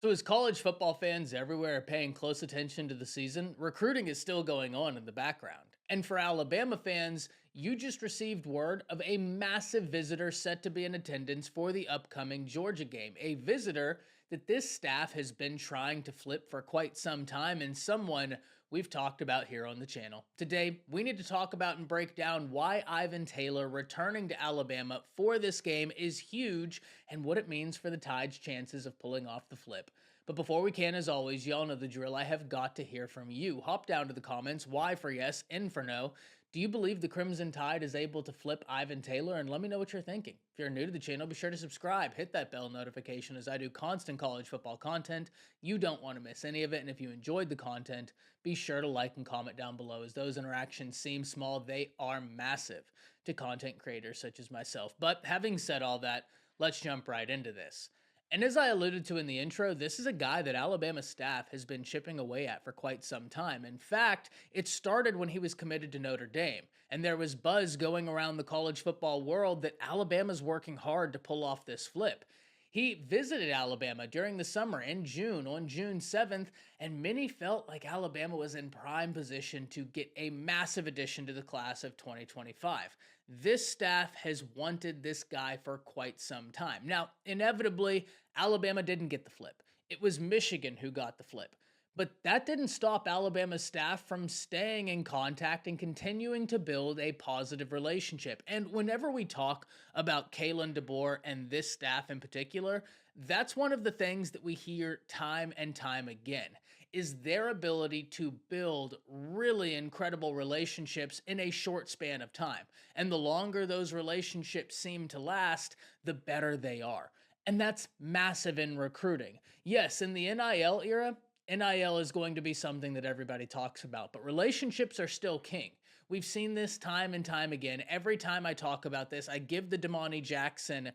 So, as college football fans everywhere are paying close attention to the season, recruiting is still going on in the background. And for Alabama fans, you just received word of a massive visitor set to be in attendance for the upcoming Georgia game. A visitor that this staff has been trying to flip for quite some time, and someone we've talked about here on the channel. Today, we need to talk about and break down why Ivan Taylor returning to Alabama for this game is huge and what it means for the Tide's chances of pulling off the flip. But before we can, as always, y'all know the drill. I have got to hear from you. Hop down to the comments. Y for yes, N for no. Do you believe the Crimson Tide is able to flip Ivan Taylor? And let me know what you're thinking. If you're new to the channel, be sure to subscribe. Hit that bell notification as I do constant college football content. You don't want to miss any of it. And if you enjoyed the content, be sure to like and comment down below. As those interactions seem small, they are massive to content creators such as myself. But having said all that, let's jump right into this. And as I alluded to in the intro, this is a guy that Alabama staff has been chipping away at for quite some time. In fact, it started when he was committed to Notre Dame, and there was buzz going around the college football world that Alabama's working hard to pull off this flip. He visited Alabama during the summer in June, on June 7th, and many felt like Alabama was in prime position to get a massive addition to the class of 2025. This staff has wanted this guy for quite some time. Now, inevitably, Alabama didn't get the flip. It was Michigan who got the flip. But that didn't stop Alabama's staff from staying in contact and continuing to build a positive relationship. And whenever we talk about Kalen DeBoer and this staff in particular, that's one of the things that we hear time and time again, is their ability to build really incredible relationships in a short span of time. And the longer those relationships seem to last, the better they are. And that's massive in recruiting. Yes, in the NIL era, NIL is going to be something that everybody talks about, but relationships are still king. We've seen this time and time again. Every time I talk about this, I give the Damani Jackson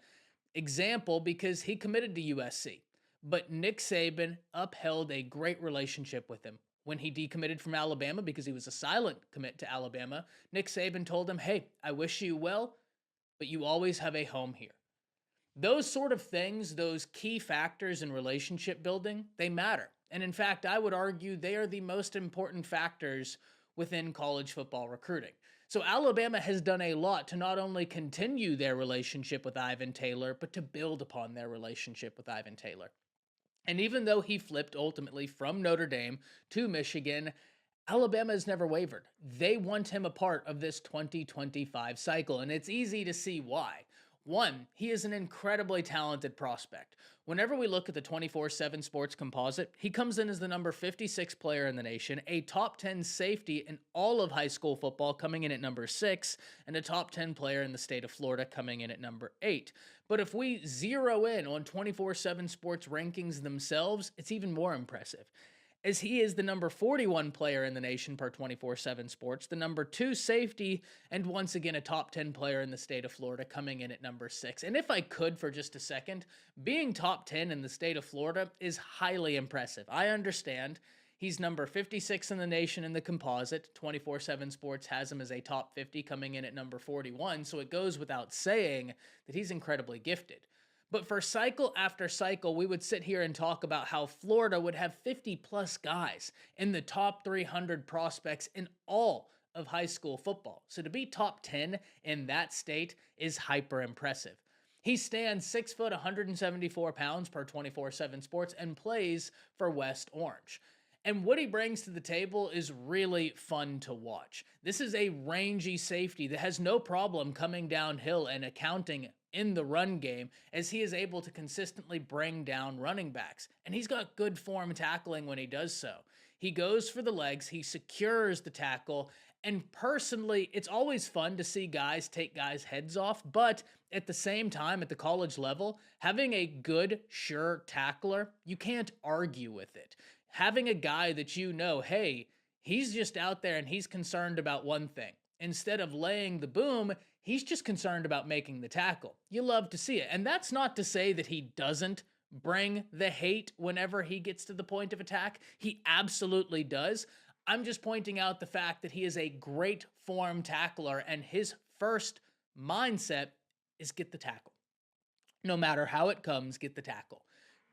example because he committed to USC, but Nick Saban upheld a great relationship with him. When he decommitted from Alabama because he was a silent commit to Alabama, Nick Saban told him, "Hey, I wish you well, but you always have a home here." Those sort of things, those key factors in relationship building, they matter. And in fact, I would argue they are the most important factors within college football recruiting. So Alabama has done a lot to not only continue their relationship with Ivan Taylor, but to build upon their relationship with Ivan Taylor. And even though he flipped ultimately from Notre Dame to Michigan, Alabama has never wavered. They want him a part of this 2025 cycle, and it's easy to see why. One, he is an incredibly talented prospect. Whenever we look at the 24/7 sports composite, he comes in as the number 56 player in the nation, a top 10 safety in all of high school football coming in at number 6, and a top 10 player in the state of Florida coming in at number 8. But if we zero in on 24/7 sports rankings themselves, it's even more impressive, as he is the number 41 player in the nation per 24/7 Sports, the number 2 safety, and once again a top 10 player in the state of Florida coming in at number 6. And if I could for just a second, being top 10 in the state of Florida is highly impressive. I understand he's number 56 in the nation in the composite. 24/7 Sports has him as a top 50 coming in at number 41, so it goes without saying that he's incredibly gifted. But for cycle after cycle, we would sit here and talk about how Florida would have 50 plus guys in the top 300 prospects in all of high school football. So to be top 10 in that state is hyper impressive. He stands 6 foot, 174 pounds per 24/7 Sports and plays for West Orange. And what he brings to the table is really fun to watch. This is a rangy safety that has no problem coming downhill and accounting in the run game, as he is able to consistently bring down running backs. And he's got good form tackling when he does so. He goes for the legs, he secures the tackle, and personally, it's always fun to see guys take guys' heads off, but at the same time, at the college level, having a good, sure tackler, you can't argue with it. Having a guy that you know, hey, he's just out there and he's concerned about one thing. Instead of laying the boom, he's just concerned about making the tackle. You love to see it. And that's not to say that he doesn't bring the hate whenever he gets to the point of attack. He absolutely does. I'm just pointing out the fact that he is a great form tackler, and his first mindset is get the tackle. No matter how it comes, get the tackle.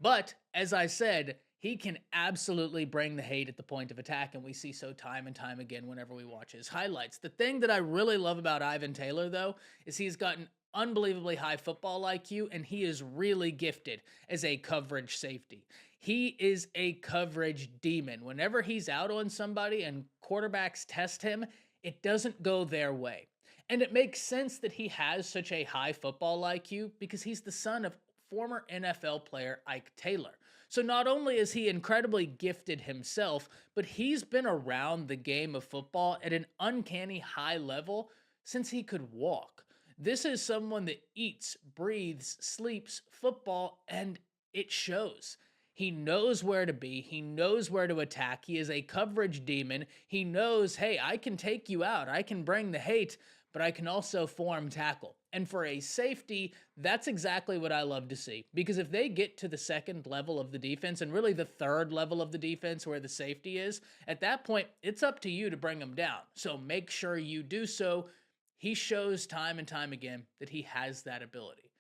But as I said, he can absolutely bring the hate at the point of attack, and we see so time and time again whenever we watch his highlights. The thing that I really love about Ivan Taylor, though, is he's got an unbelievably high football IQ, and he is really gifted as a coverage safety. He is a coverage demon. Whenever he's out on somebody and quarterbacks test him, it doesn't go their way. And it makes sense that he has such a high football IQ because he's the son of former NFL player Ike Taylor. So not only is he incredibly gifted himself, but he's been around the game of football at an uncanny high level since he could walk. This is someone that eats, breathes, sleeps football, and it shows. He knows where to be. He knows where to attack. He is a coverage demon. He knows, hey, I can take you out. I can bring the hate, but I can also form tackle. And for a safety, that's exactly what I love to see. Because if they get to the second level of the defense, and really the third level of the defense where the safety is, at that point, it's up to you to bring them down. So make sure you do so. He shows time and time again that he has that ability.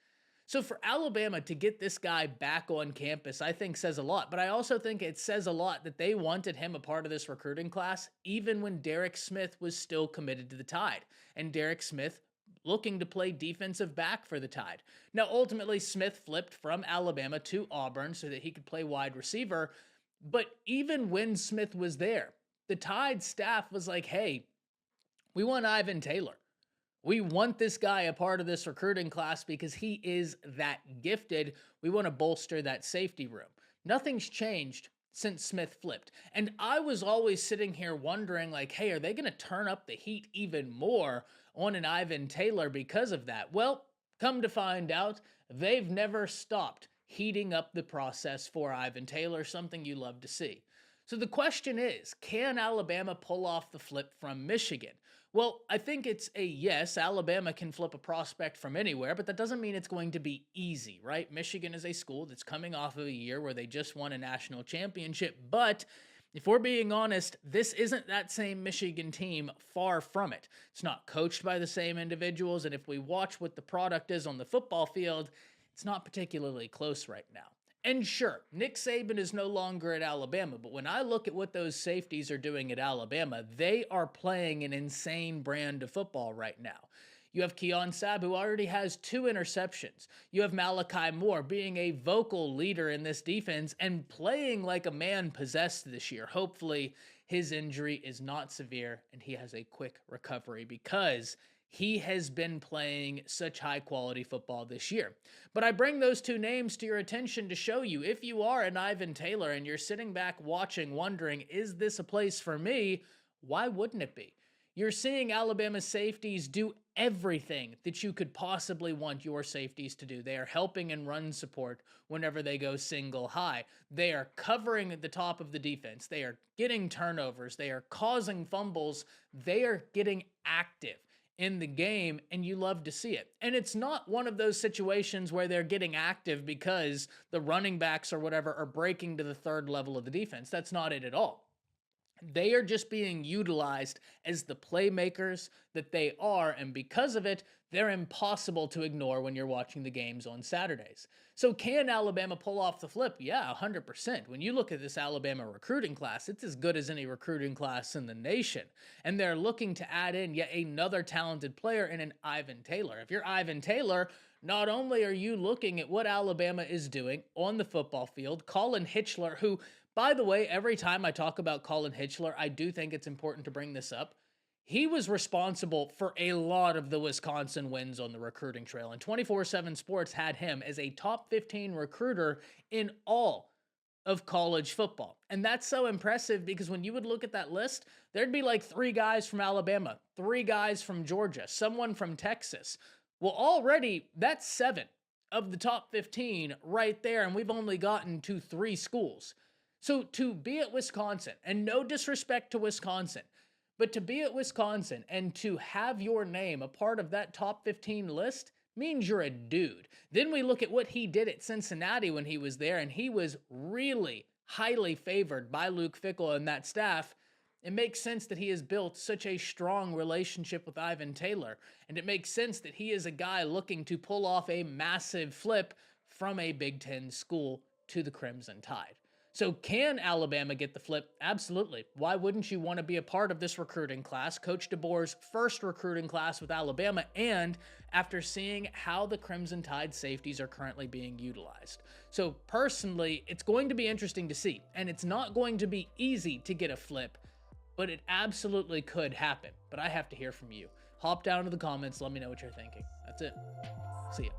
So for Alabama to get this guy back on campus, I think says a lot. But I also think it says a lot that they wanted him a part of this recruiting class, even when Derek Smith was still committed to the Tide. And Derek Smith looking to play defensive back for the Tide. Now, ultimately, Smith flipped from Alabama to Auburn so that he could play wide receiver. But even when Smith was there, the Tide staff was like, hey, we want Ivan Taylor. We want this guy a part of this recruiting class because he is that gifted. We want to bolster that safety room. Nothing's changed since Smith flipped. And I was always sitting here wondering, like, hey, are they going to turn up the heat even more on an Ivan Taylor because of that? Well, come to find out, they've never stopped heating up the process for Ivan Taylor, something you love to see. So the question is, can Alabama pull off the flip from Michigan? Well, I think it's a yes. Alabama can flip a prospect from anywhere, but that doesn't mean it's going to be easy, right? Michigan is a school that's coming off of a year where they just won a national championship, but if we're being honest, this isn't that same Michigan team, far from it. It's not coached by the same individuals, and if we watch what the product is on the football field, it's not particularly close right now. And sure, Nick Saban is no longer at Alabama, but when I look at what those safeties are doing at Alabama, they are playing an insane brand of football right now. You have Keon Sabb, who already has 2 interceptions. You have Malachi Moore being a vocal leader in this defense and playing like a man possessed this year. Hopefully, his injury is not severe and he has a quick recovery because he has been playing such high quality football this year. But I bring those 2 names to your attention to show you, if you are an Ivan Taylor and you're sitting back watching, wondering, is this a place for me? Why wouldn't it be? You're seeing Alabama safeties do everything that you could possibly want your safeties to do. They are helping in run support whenever they go single high. They are covering the top of the defense. They are getting turnovers. They are causing fumbles. They are getting active in the game, and you love to see it. And it's not one of those situations where they're getting active because the running backs or whatever are breaking to the third level of the defense. That's not it at all. They are just being utilized as the playmakers that they are, and because of it, they're impossible to ignore when you're watching the games on Saturdays. So can Alabama pull off the flip? Yeah, 100%. When you look at this Alabama recruiting class, it's as good as any recruiting class in the nation, and they're looking to add in yet another talented player in an Ivan Taylor. If you're Ivan Taylor, not only are you looking at what Alabama is doing on the football field, Colin Hitchler, who, by the way, every time I talk about Colin Hitchler, I do think it's important to bring this up. He was responsible for a lot of the Wisconsin wins on the recruiting trail, and 24/7 Sports had him as a top 15 recruiter in all of college football. And that's so impressive because when you would look at that list, there'd be like 3 guys from Alabama, 3 guys from Georgia, someone from Texas. Well, already that's 7 of the top 15 right there, and we've only gotten to 3 schools. So to be at Wisconsin, and no disrespect to Wisconsin, but to be at Wisconsin and to have your name a part of that top 15 list means you're a dude. Then we look at what he did at Cincinnati when he was there, and he was really highly favored by Luke Fickell and that staff. It makes sense that he has built such a strong relationship with Ivan Taylor, and it makes sense that he is a guy looking to pull off a massive flip from a Big Ten school to the Crimson Tide. So can Alabama get the flip? Absolutely. Why wouldn't you want to be a part of this recruiting class, Coach DeBoer's first recruiting class with Alabama, and after seeing how the Crimson Tide safeties are currently being utilized? So personally, it's going to be interesting to see, and it's not going to be easy to get a flip, but it absolutely could happen. But I have to hear from you. Hop down to the comments, let me know what you're thinking. That's it. See ya.